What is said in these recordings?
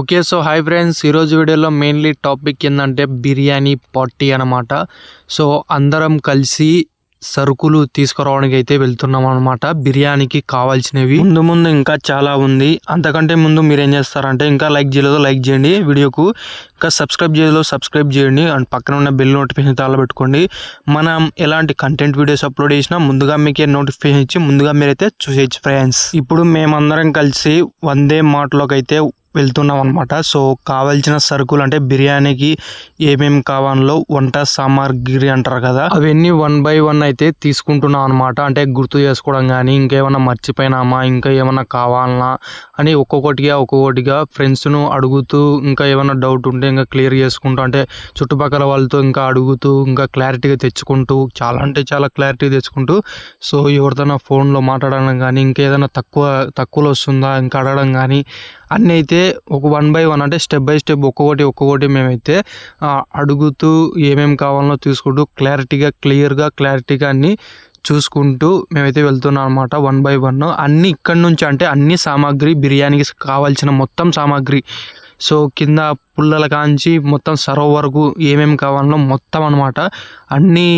Okay. So hi friends. ఈరోజు వీడియోలో mainly topic ఏందంటే బిర్యానీ పార్టీ అనమాట. సో అందరం కలిసి సరుకులు తీసుకురావడానికైతే వెళ్తున్నామనమాట. బిర్యానీకి కావాల్సినవి. ముందు ఇంకా చాలా ఉంది. అంతకంటే ముందు మీరేం చేస్తారంటే ఇంకా లైక్ చేయలేదో లైక్ చేయండి వీడియోకు. ఇంకా సబ్స్క్రైబ్ చేయలేదో సబ్స్క్రైబ్ చేయండి. అండ్ పక్కన ఉన్న బెల్ నోటిఫికేషన్ తాళ పెట్టుకోండి. మనం ఎలాంటి కంటెంట్ వీడియోస్ అప్లోడ్ చేసినా ముందుగా మీకే నోటిఫికేషన్ ఇచ్చి ముందుగా మీరైతే చూసేయచ్చు ఫ్రెండ్స్. ఇప్పుడు మేమందరం కలిసి వందే మార్ట్‌లోకి అయితే వెళ్తున్నాం అనమాట. సో కావాల్సిన సరుకులు అంటే బిర్యానీకి ఏమేమి కావాలో వంట సామాగ్రి అంటారు కదా, అవన్నీ 1 by 1 అయితే తీసుకుంటున్నాం అనమాట. అంటే గుర్తు చేసుకోవడం కానీ ఇంకేమన్నా మర్చిపోయినామా ఇంకా ఏమన్నా కావాలనా అని ఒక్కొక్కటిగా ఫ్రెండ్స్ను అడుగుతూ ఇంకా ఏమన్నా డౌట్ ఉంటే ఇంకా క్లియర్ చేసుకుంటూ అంటే చుట్టుపక్కల వాళ్ళతో ఇంకా అడుగుతూ ఇంకా క్లారిటీగా తెచ్చుకుంటూ చాలా క్లారిటీ తెచ్చుకుంటూ సో ఎవరితోనా ఫోన్లో మాట్లాడడం కానీ ఇంకేదైనా తక్కువలో వస్తుందా ఇంకా అడగడం కానీ అన్నీ అయితే ఒక 1 by 1 అంటే స్టెప్ బై స్టెప్ ఒక్కొక్కటి మేమైతే అడుగుతూ ఏమేమి కావాలనో తీసుకుంటూ క్లారిటీగా అన్నీ చూసుకుంటూ మేమైతే వెళ్తున్నాం అనమాట 1 by 1. అన్నీ ఇక్కడి నుంచి అంటే అన్ని సామాగ్రి బిర్యానీకి కావాల్సిన మొత్తం సామాగ్రి సో కింద పుల్లల కాంచి మొత్తం సర్వ్ వరకు ఏమేమి కావాలనో మొత్తం అనమాట. అన్నీ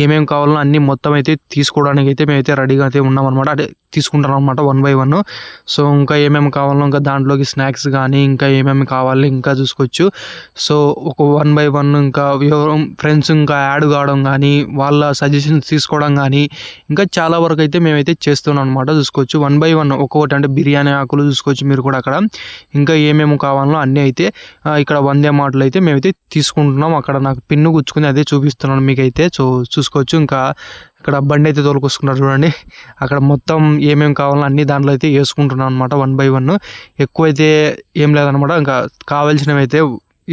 ఏమేమి కావాలనో అన్నీ మొత్తం అయితే తీసుకోవడానికి అయితే మేమైతే రెడీగా అయితే ఉన్నామన్నమాట. అంటే తీసుకుంటాం అనమాట 1 by 1. సో ఇంకా ఏమేమి కావాలనో ఇంకా దాంట్లోకి స్నాక్స్ కానీ ఇంకా ఏమేమి కావాలి ఇంకా చూసుకోవచ్చు. సో ఒక 1 by 1 ఇంకా ఫ్రెండ్స్ ఇంకా యాడ్ కావడం కానీ వాళ్ళ సజెషన్స్ తీసుకోవడం కానీ ఇంకా చాలా వరకు అయితే మేమైతే చేస్తున్నాం అనమాట. చూసుకోవచ్చు 1 by 1 ఒక్కొక్కటి అంటే బిర్యానీ ఆకులు చూసుకోవచ్చు మీరు కూడా అక్కడ. ఇంకా ఏమేమి కావాలనో అన్నీ అయితే ఇక్కడ వందే మాటలు అయితే మేమైతే తీసుకుంటున్నాం. అక్కడ నాకు పిన్ను గుచ్చుకుని అదే చూపిస్తున్నాను మీకైతే. సో చూసుకోవచ్చు ఇంకా ఇక్కడ బండి అయితే తోలుకొసుకున్నారు చూడండి. అక్కడ మొత్తం ఏమేమి కావాలో అన్ని దాంట్లో అయితే వేసుకుంటున్నాం అనమాట 1 by 1. ఎక్కువైతే ఏం లేదనమాట. ఇంకా కావాల్సినవి అయితే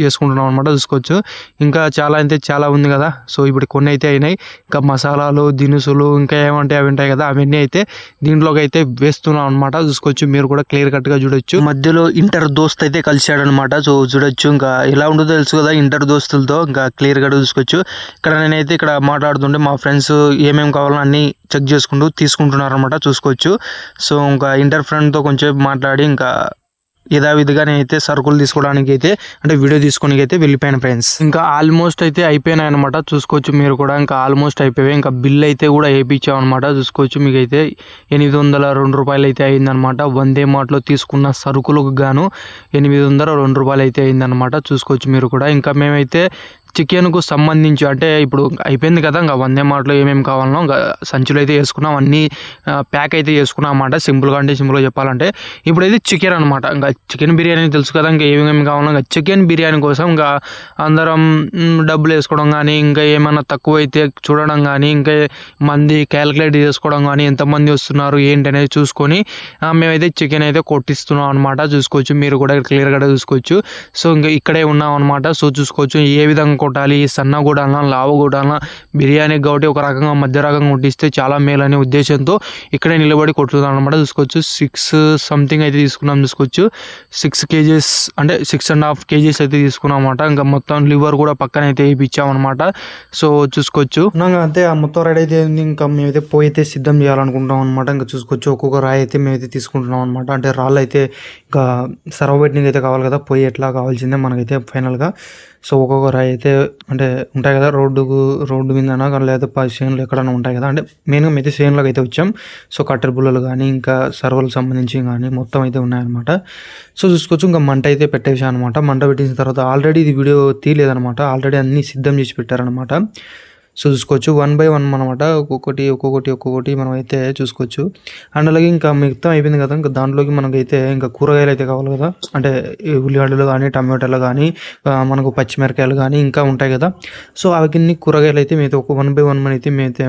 వేసుకుంటున్నాం అనమాట. చూసుకోవచ్చు ఇంకా చాలా ఉంది కదా. సో ఇప్పుడు కొన్ని అయితే అయినాయి. ఇంకా మసాలాలు దినుసులు ఇంకా ఏమంటే అవి ఉంటాయి కదా, అవన్నీ అయితే దీంట్లోకి అయితే వేస్తున్నాం అనమాట. చూసుకోవచ్చు మీరు కూడా క్లియర్ కట్గా చూడొచ్చు. మధ్యలో ఇంటర్ దోస్త్ అయితే కలిసాడు అనమాట. సో చూడొచ్చు ఇంకా ఎలా ఉంటుందో తెలుసు కదా ఇంటర్ దోస్తులతో. ఇంకా క్లియర్ గా చూసుకోవచ్చు. ఇక్కడ నేనైతే ఇక్కడ మాట్లాడుతుంటే మా ఫ్రెండ్స్ ఏమేమి కావాలో అన్ని చెక్ చేసుకుంటూ తీసుకుంటున్నారు అనమాట. చూసుకోవచ్చు. సో ఇంకా ఇంటర్ ఫ్రెండ్తో కొంచెం మాట్లాడి ఇంకా యథావిధిగా నేనైతే సరుకులు తీసుకోవడానికి అయితే అంటే వీడియో తీసుకోనికి అయితే వెళ్ళిపోయాను ఫ్రెండ్స్. ఇంకా ఆల్మోస్ట్ అయితే అయిపోయినాయి అనమాట. చూసుకోవచ్చు మీరు కూడా ఇంకా ఆల్మోస్ట్ అయిపోయాయి. ఇంకా బిల్ అయితే కూడా వేయించాం అనమాట. చూసుకోవచ్చు మీకు అయితే 802 రూపాయలు అయితే అయిందనమాట. వందే మార్ట్లో తీసుకున్న సరుకులకు గాను 802 రూపాయలు అయితే అయిందనమాట. చూసుకోవచ్చు మీరు కూడా. ఇంకా మేమైతే చికెన్కు సంబంధించి అంటే ఇప్పుడు అయిపోయింది కదా ఇంకా వందే మార్ట్లో ఏమేమి కావాలనో ఇంకా సంచులు అయితే వేసుకున్నాం. అన్నీ ప్యాక్ అయితే చేసుకున్నాం అన్నమాట. సింపుల్గా చెప్పాలంటే ఇప్పుడైతే చికెన్ అనమాట. ఇంకా చికెన్ బిర్యానీ తెలుసు కదా ఇంకా ఏమేమి కావాలో ఇంకా చికెన్ బిర్యానీ కోసం ఇంకా అందరం డబ్బులు వేసుకోవడం కానీ ఇంకా ఏమైనా తక్కువ అయితే చూడడం కానీ ఇంకా మంది క్యాలిక్యులేట్ చేసుకోవడం కానీ ఎంతమంది వస్తున్నారు ఏంటి అనేది చూసుకొని మేమైతే చికెన్ అయితే కొట్టిస్తున్నాం అనమాట. చూసుకోవచ్చు మీరు కూడా క్లియర్గా చూసుకోవచ్చు. సో ఇంకా ఇక్కడే ఉన్నాం అనమాట. సో చూసుకోవచ్చు ఏ విధంగా కొట్టాలి, సన్న కూడాలన్నా లావు కూడాలన్నా బిర్యానీ కాబట్టి ఒక రకంగా మధ్య రకంగా కొట్టిస్తే చాలా మేలు అనే ఉద్దేశంతో ఇక్కడే నిలబడి కొట్టుతున్నాం అనమాట. చూసుకోవచ్చు 6 సంథింగ్ అయితే తీసుకున్నాం. చూసుకోవచ్చు 6 kgs అంటే 6.5 kgs అయితే తీసుకున్నాం అనమాట. ఇంకా మొత్తం లివర్ కూడా పక్కన అయితే వేయించామన్నమాట. సో చూసుకోవచ్చు అంతే ఆ మొత్తం రెడీ అయితే ఇంకా మేమైతే పోయి అయితే సిద్ధం చేయాలనుకుంటాం అనమాట. ఇంకా చూసుకోవచ్చు ఒక్కొక్క రాయి అయితే మేమైతే తీసుకుంటున్నాం అనమాట. అంటే రాళ్ళు అయితే ఇంకా సర్వ్ పెట్టింగ్ అయితే కావాలి కదా, పొయ్యి ఎట్లా కావాల్సిందే మనకైతే ఫైనల్గా. సో ఒక్కొక్క రాయి అయితే అంటే ఉంటాయి కదా రోడ్డు మీదనా లేదా చేనులు ఎక్కడైనా ఉంటాయి కదా. అంటే మెయిన్గా అయితే చేనులోకి అయితే వచ్చాం. సో కట్టెర పుల్లలు కానీ ఇంకా సర్వలకు సంబంధించి కానీ మొత్తం అయితే ఉన్నాయన్నమాట. సో చూసుకోవచ్చు ఇంకా మంట అయితే పెట్టేసాను అనమాట. మంట పెట్టిన తర్వాత ఆల్రెడీ ఇది వీడియో తీయలేదనమాట. ఆల్రెడీ అన్నీ సిద్ధం చేసి పెట్టారనమాట. సో చూసుకోవచ్చు 1 by 1 అనమాట. ఒక్కొక్కటి మనం అయితే చూసుకోవచ్చు. అండ్ అలాగే ఇంకా మిగతా అయిపోయింది కదా. ఇంకా దాంట్లోకి మనకైతే ఇంకా కూరగాయలు అయితే కావాలి కదా. అంటే ఉల్లిగడ్డలు కానీ టమాటాలు కానీ మనకు పచ్చిమిరకాయలు కానీ ఇంకా ఉంటాయి కదా. సో అవన్నీ కూరగాయలు అయితే మేమైతే ఒక 1 by 1 అయితే మేమైతే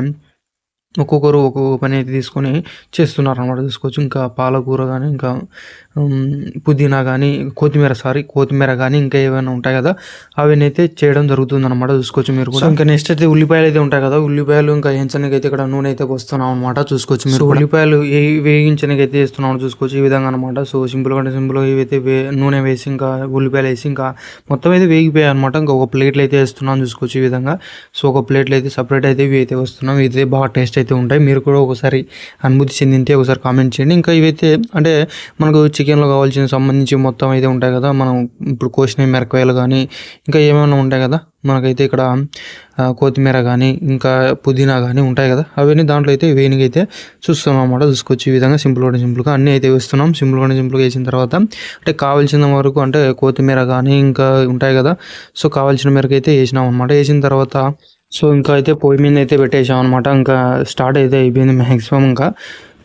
ఒక్కొక్కరు ఒక్కొక్క పని అయితే తీసుకొని చేస్తున్నారు అనమాట. చూసుకోవచ్చు ఇంకా పాలకూర కానీ ఇంకా పుదీనా కానీ కొత్తిమీర కానీ ఇంకా ఏమైనా ఉంటాయి కదా అవన్నీ అయితే చేయడం జరుగుతుంది అనమాట. చూసుకోవచ్చు మీరు కూడా. ఇంకా నెక్స్ట్ అయితే ఉల్లిపాయలు అయితే ఉంటాయి కదా. ఉల్లిపాయలు ఇంకా వేయించడానికి అయితే ఇక్కడ నూనె అయితే వస్తున్నాం అనమాట. చూసుకోవచ్చు మీరు ఉల్లిపాయలు వేయించడానికి అయితే వేస్తున్నాం చూసుకోవచ్చు ఈ విధంగా అనమాట. సో సింపుల్గా ఇవైతే నూనె వేసి ఇంకా ఉల్లిపాయలు వేసి ఇంకా మొత్తం అయితే వేగిపోయాయి అనమాట. ఇంకా ఒక ప్లేట్లు అయితే వేస్తున్నాం చూసుకోవచ్చు ఈ విధంగా. సో ఒక ప్లేట్లు అయితే సపరేట్ అయితే ఇవి అయితే వస్తున్నాం. ఇది బాగా టేస్ట్ అయితే ఉంటాయి. మీరు కూడా ఒకసారి అనుభూతి చెందింటే ఒకసారి కామెంట్ చేయండి. ఇంకా ఇవైతే అంటే మనకు చికెన్లో కావాల్సిన సంబంధించి మొత్తం అయితే ఉంటాయి కదా, మనం ఇప్పుడు కోసిన మిరపకాయలు కానీ ఇంకా ఏమైనా ఉంటాయి కదా, మనకైతే ఇక్కడ కొత్తిమీర కానీ ఇంకా పుదీనా కానీ ఉంటాయి కదా, అవన్నీ దాంట్లో అయితే వేయనికి అయితే చూస్తున్నాం అన్నమాట. చూసుకోవచ్చు ఈ విధంగా సింపుల్గా అన్నీ అయితే వేస్తున్నాం. సింపుల్గా వేసిన తర్వాత అంటే కావాల్సిన వరకు అంటే కొత్తిమీర కానీ ఇంకా ఉంటాయి కదా, సో కావాల్సిన మేరకు అయితే వేసినాం అనమాట. వేసిన తర్వాత సో ఇంకా అయితే పొయ్యి మీద అయితే పెట్టేసాం అనమాట. ఇంకా స్టార్ట్ అయితే అయిపోయింది మ్యాక్సిమం. ఇంకా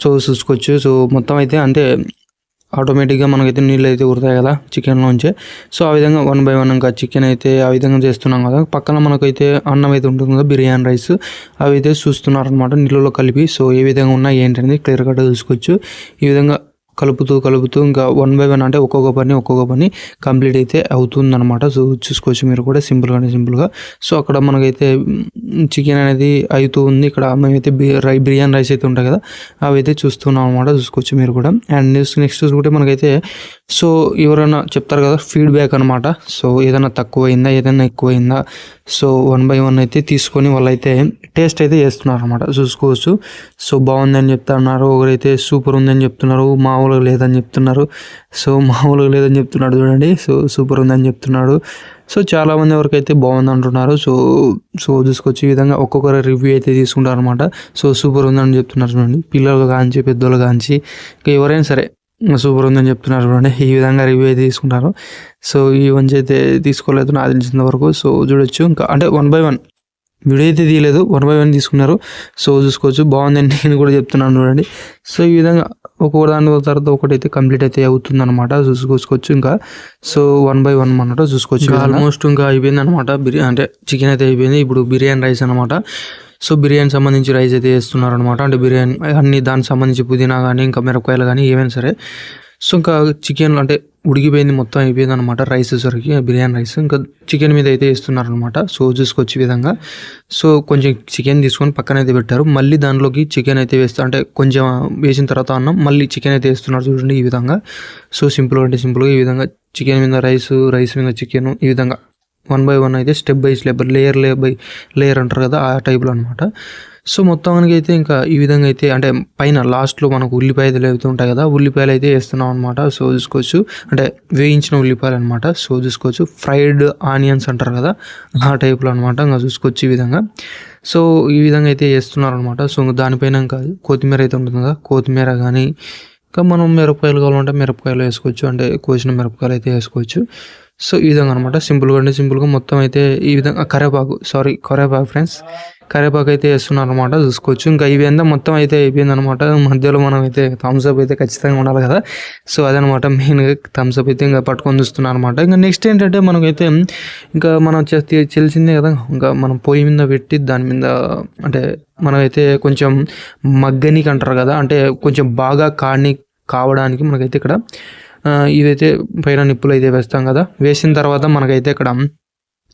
సో చూసుకోవచ్చు. సో మొత్తం అయితే అంటే ఆటోమేటిక్గా మనకైతే నీళ్ళు అయితే ఉడతాయి కదా చికెన్లోంచి. సో ఆ విధంగా 1 by 1 ఇంకా చికెన్ అయితే ఆ విధంగా చేస్తున్నాం కదా. పక్కన మనకైతే అన్నం అయితే ఉంటుంది కదా, బిర్యానీ రైస్ అవి అయితే చూస్తున్నారనమాట నీళ్ళలో కలిపి. సో ఏ విధంగా ఉన్నాయి ఏంటనేది క్లియర్ కట్గా చూసుకోవచ్చు. ఈ విధంగా కలుపుతూ ఇంకా 1 by 1 అంటే ఒక్కొక్క పని కంప్లీట్ అయితే అవుతుందన్నమాట. సో చూసుకోవచ్చు మీరు కూడా సింపుల్గా. సో అక్కడ మనకైతే చికెన్ అనేది అవుతూ ఉంది. ఇక్కడ మేమైతే బిర్యానీ రైస్ అయితే ఉంటాయి కదా, అవి అయితే చూస్తున్నాం అనమాట. చూసుకోవచ్చు మీరు కూడా. అండ్ నెక్స్ట్ చూసుకుంటే మనకైతే సో ఎవరైనా చెప్తారు కదా ఫీడ్బ్యాక్ అనమాట. సో ఏదైనా తక్కువైందా ఏదైనా ఎక్కువైందా, సో 1 by 1 అయితే తీసుకొని వాళ్ళైతే టేస్ట్ అయితే చేస్తున్నారు అనమాట. చూసుకోవచ్చు. సో బాగుందని చెప్తున్నారు, ఒకరైతే సూపర్ ఉందని చెప్తున్నారు, మామూలుగా లేదని చెప్తున్నారు. సో మామూలుగా లేదని చెప్తున్నాడు చూడండి, సో సూపర్ ఉందని చెప్తున్నాడు. సో చాలామంది ఎవరికైతే బాగుంది అంటున్నారు. సో చూసుకోవచ్చు ఈ విధంగా ఒక్కొక్కరు రివ్యూ అయితే తీసుకుంటారు అనమాట. సో సూపర్ ఉందని చెప్తున్నారు చూడండి, పిల్లలు కాంచి పెద్దోళ్ళు కాంచి ఇంకా ఎవరైనా సరే సూపర్ ఉందని చెప్తున్నారు చూడండి. ఈ విధంగా రివ్యూ అయితే తీసుకుంటారు. సో ఈ వంచి అయితే తీసుకోలేదు నాకు తెలిసిన వరకు. సో చూడొచ్చు ఇంకా అంటే 1 by 1 వీడియో అయితే తీయలేదు, 1 by 1 తీసుకున్నారు. సో చూసుకోవచ్చు బాగుందని నేను కూడా చెప్తున్నాను చూడండి. సో ఈ విధంగా ఒక్కొక్క దాని తర్వాత ఒకటైతే కంప్లీట్ అయితే అవుతుంది అనమాట. చూసుకోవచ్చు ఇంకా సో 1 by 1 అన్నట్టు చూసుకోవచ్చు. ఆల్మోస్ట్ ఇంకా అయిపోయింది అనమాట. అంటే చికెన్ అయితే అయిపోయింది. ఇప్పుడు బిర్యానీ రైస్ అనమాట. సో బిర్యానీ సంబంధించి రైస్ అయితే వేస్తున్నారు అనమాట. అంటే బిర్యానీ అన్ని దానికి సంబంధించి పుదీనా కానీ ఇంకా మిరపకాయలు కానీ ఏమైనా సరే. సో ఇంకా చికెన్ అంటే ఉడికిపోయింది, మొత్తం అయిపోయింది అనమాట రైస్ సరికి బిర్యానీ రైస్. ఇంకా చికెన్ మీద అయితే వేస్తున్నారు అనమాట. సో చూసుకోవచ్చు విధంగా. సో కొంచెం చికెన్ తీసుకొని పక్కన అయితే పెట్టారు. మళ్ళీ దానిలోకి చికెన్ అయితే వేస్తారు, అంటే కొంచెం వేసిన తర్వాత అన్నం మళ్ళీ చికెన్ అయితే వేస్తున్నారు చూడండి ఈ విధంగా. సో సింపుల్గా ఈ విధంగా చికెన్ మీద రైస్ మీద చికెన్ ఈ విధంగా 1 by 1 అయితే స్టెప్ బై స్టెప్ లేయర్ అంటారు కదా, ఆ టైప్లో అనమాట. సో మొత్తానికి అయితే ఇంకా ఈ విధంగా అయితే అంటే పైన లాస్ట్లో మనకు ఉల్లిపాయలు అయితే ఉంటాయి కదా, ఉల్లిపాయలు అయితే వేస్తున్నాం అనమాట. సో చూసుకోవచ్చు అంటే వేయించిన ఉల్లిపాయలు అనమాట. సో చూసుకోవచ్చు ఫ్రైడ్ ఆనియన్స్ అంటారు కదా, ఆ టైప్లో అనమాట. ఇంకా చూసుకోవచ్చు ఈ విధంగా. సో ఈ విధంగా అయితే వేస్తున్నారు అనమాట. సో దానిపైన ఇంకా కొత్తిమీర అయితే ఉంటుంది కదా, కొత్తిమీర కానీ ఇంకా మనం మిరపకాయలు కావాలంటే మిరపకాయలు వేసుకోవచ్చు, అంటే కోసిన మిరపకాయలు అయితే వేసుకోవచ్చు. సో ఈ విధంగా అనమాట. సింపుల్గా మొత్తం అయితే ఈ విధంగా కరివేపాకు ఫ్రెండ్స్, కరివేపాకు అయితే వేస్తున్నారు అనమాట. చూసుకోవచ్చు ఇంకా ఇవి మొత్తం అయితే అయిపోయింది అనమాట. మధ్యలో మనం అయితే థమ్స్అప్ అయితే ఖచ్చితంగా ఉండాలి కదా. సో అదనమాట మెయిన్గా థమ్స్అప్ అయితే ఇంకా పట్టుకొని చూస్తున్నారు అనమాట. ఇంకా నెక్స్ట్ ఏంటంటే మనకైతే ఇంకా మనం తెలిసిందే కదా, ఇంకా మనం పొయ్యి మీద పెట్టి దాని మీద అంటే మనమైతే కొంచెం మగ్గనికి అంటారు కదా, అంటే కొంచెం బాగా కావడానికి మనకైతే ఇక్కడ ఇదైతే పైన నిప్పులు అయితే వేస్తాం కదా. వేసిన తర్వాత మనకైతే ఇక్కడ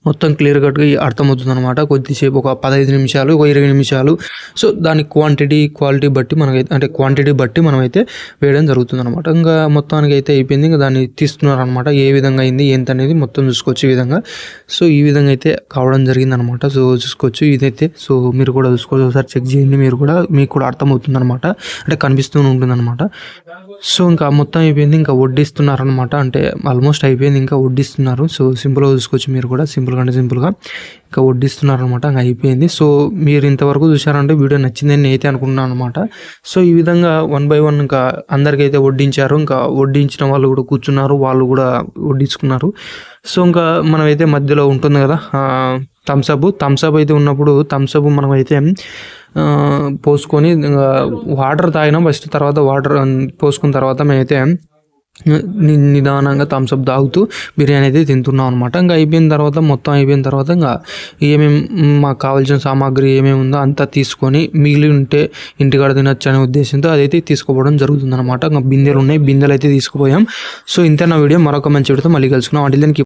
మొత్తం క్లియర్ కట్గా అర్థమవుతుంది అనమాట. కొద్దిసేపు ఒక 15 నిమిషాలు, ఒక 20 నిమిషాలు. సో దాని క్వాలిటీ బట్టి మనకైతే అంటే క్వాంటిటీ బట్టి మనమైతే వేయడం జరుగుతుంది అనమాట. ఇంకా మొత్తానికి అయితే అయిపోయింది. ఇంకా దాన్ని తీస్తున్నారు అనమాట. ఏ విధంగా అయింది ఏంటనేది మొత్తం చూసుకోవచ్చు ఈ విధంగా. సో ఈ విధంగా అయితే కావడం జరిగింది అనమాట. సో చూసుకోవచ్చు ఇదైతే. సో మీరు కూడా చూసుకోవచ్చు, ఒకసారి చెక్ చేయండి, మీకు కూడా అర్థమవుతుంది అనమాట, అంటే కనిపిస్తూ ఉంటుంది అనమాట. సో ఇంకా మొత్తం అయిపోయింది. ఇంకా వడ్డిస్తున్నారు అనమాట, అంటే ఆల్మోస్ట్ అయిపోయింది, ఇంకా వడ్డిస్తున్నారు. సో సింపుల్గా చూసుకోవచ్చు మీరు కూడా, సింపుల్గా ఇంకా వడ్డిస్తున్నారు అనమాట. ఇంకా అయిపోయింది. సో మీరు ఇంతవరకు చూసారంటే వీడియో నచ్చిందని నేనైతే అనుకుంటున్నాను అనమాట. సో ఈ విధంగా 1 by 1 ఇంకా అందరికైతే వడ్డించారు. ఇంకా వడ్డించిన వాళ్ళు కూడా కూర్చున్నారు, వాళ్ళు కూడా వడ్డించుకున్నారు. సో ఇంకా మనమైతే మధ్యలో ఉంటుంది కదా థమ్స్అప్ అయితే ఉన్నప్పుడు థమ్స్అప్ మనమైతే పోసుకొని వాటర్ తాగినాం ఫస్ట్, తర్వాత వాటర్ పోసుకున్న తర్వాత మేమైతే నిదానంగా థమ్స్అప్ తాగుతూ బిర్యానీ అయితే తింటున్నాం అనమాట. ఇంకా మొత్తం అయిపోయిన తర్వాత ఇంకా ఏమేమి మాకు కావాల్సిన సామాగ్రి ఏమేమి ఉందో అంతా తీసుకొని మిగిలి ఉంటే ఇంటికాడ తినొచ్చు అనే ఉద్దేశంతో అదైతే తీసుకోవడం జరుగుతుంది అనమాట. ఇంకా బిందెలు అయితే తీసుకుపోయాం. సో ఇంతే నా వీడియో. మరొక మంచి వీడియోతో మళ్ళీ కలుసుకున్నాం. అంటే దానికి